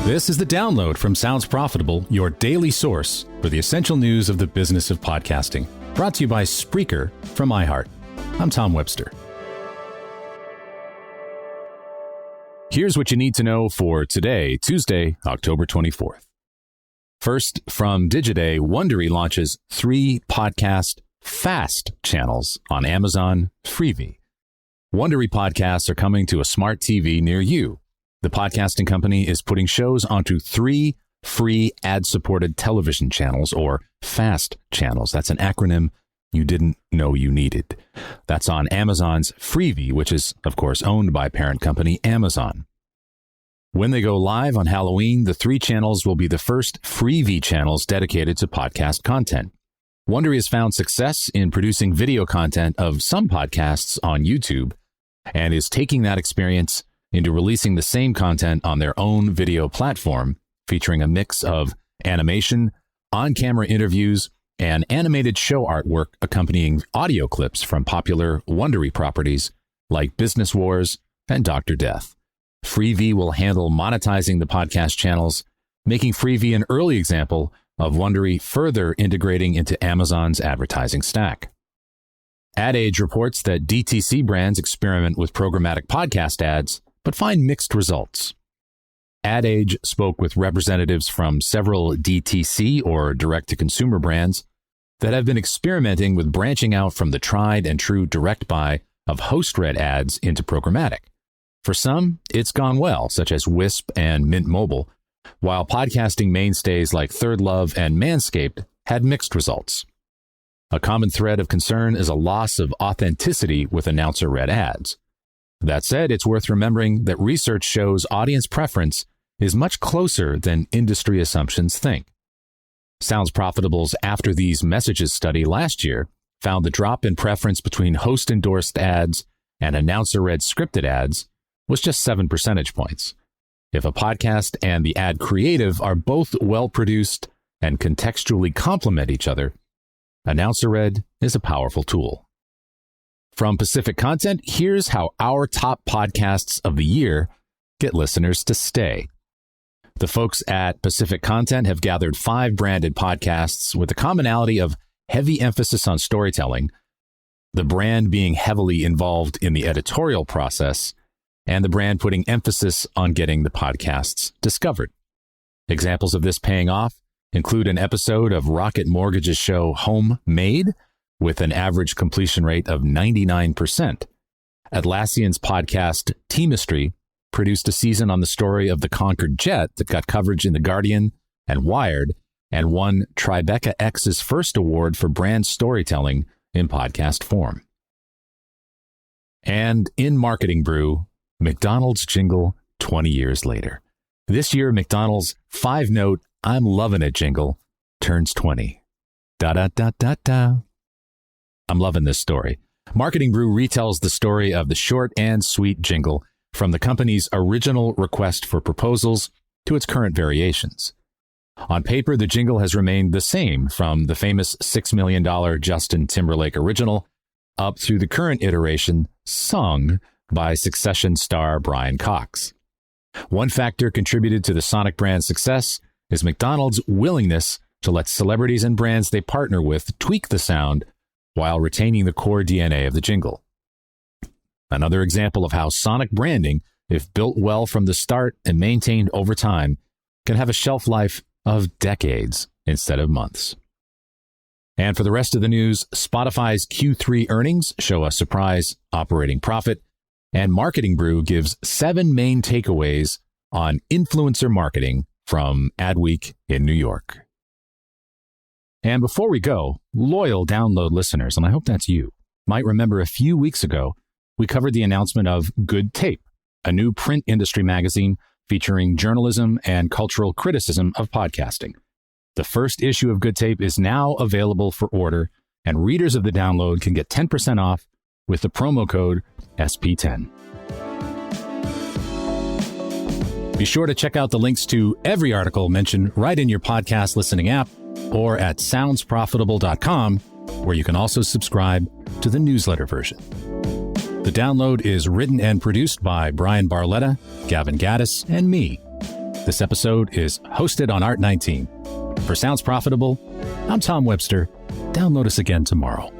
This is The Download from Sounds Profitable, your daily source for the essential news of the business of podcasting. Brought to you by Spreaker from iHeart. I'm Tom Webster. Here's what you need to know for today, Tuesday, October 24th. First, from Digiday, Wondery launches 3 podcast fast channels on Amazon Freevee. Wondery podcasts are coming to a smart TV near you. The podcasting company is putting shows onto 3 free ad-supported television channels, or FAST channels. That's an acronym you didn't know you needed. That's on Amazon's Freevee, which is, of course, owned by parent company Amazon. When they go live on Halloween, the 3 channels will be the first Freevee channels dedicated to podcast content. Wondery has found success in producing video content of some podcasts on YouTube and is taking that experience into releasing the same content on their own video platform, featuring a mix of animation, on-camera interviews, and animated show artwork accompanying audio clips from popular Wondery properties like Business Wars and Dr. Death. Freevee will handle monetizing the podcast channels, making Freevee an early example of Wondery further integrating into Amazon's advertising stack. Ad Age reports that DTC brands experiment with programmatic podcast ads, but find mixed results. Ad Age spoke with representatives from several DTC or direct-to-consumer brands that have been experimenting with branching out from the tried and true direct buy of host-read ads into programmatic. For some, it's gone well, such as Wisp and Mint Mobile, while podcasting mainstays like Third Love and Manscaped had mixed results. A common thread of concern is a loss of authenticity with announcer-read ads. That said, it's worth remembering that research shows audience preference is much closer than industry assumptions think. Sounds Profitable's After These Messages study last year found the drop in preference between host-endorsed ads and announcer-read scripted ads was just 7 percentage points. If a podcast and the ad creative are both well-produced and contextually complement each other, announcer-read is a powerful tool. From Pacific Content, here's how our top podcasts of the year get listeners to stay. The folks at Pacific Content have gathered 5 branded podcasts with the commonality of heavy emphasis on storytelling, the brand being heavily involved in the editorial process, and the brand putting emphasis on getting the podcasts discovered. Examples of this paying off include an episode of Rocket Mortgage's show Homemade, with an average completion rate of 99%. Atlassian's podcast Teamistry produced a season on the story of the Concorde jet that got coverage in The Guardian and Wired and won Tribeca X's first award for brand storytelling in podcast form. And in Marketing Brew, McDonald's jingle 20 years later. This year, McDonald's 5-note I'm Lovin' It jingle turns 20. Da-da-da-da-da. I'm loving this story. Marketing Brew retells the story of the short and sweet jingle from the company's original request for proposals to its current variations. On paper, the jingle has remained the same from the famous $6 million Justin Timberlake original up through the current iteration sung by Succession star Brian Cox. One factor contributed to the Sonic brand's success is McDonald's willingness to let celebrities and brands they partner with tweak the sound while retaining the core DNA of the jingle. Another example of how Sonic branding, if built well from the start and maintained over time, can have a shelf life of decades instead of months. And for the rest of the news, Spotify's Q3 earnings show a surprise operating profit, and Marketing Brew gives 7 main takeaways on influencer marketing from Adweek in New York. And before we go, loyal download listeners, and I hope that's you, might remember a few weeks ago, we covered the announcement of Good Tape, a new print industry magazine featuring journalism and cultural criticism of podcasting. The first issue of Good Tape is now available for order, and readers of the download can get 10% off with the promo code SP10. Be sure to check out the links to every article mentioned right in your podcast listening app or at soundsprofitable.com, where you can also subscribe to the newsletter version. The download is written and produced by Brian Barletta, Gavin Gaddis, and me. This episode is hosted on Art19. For Sounds Profitable, I'm Tom Webster. Download us again tomorrow.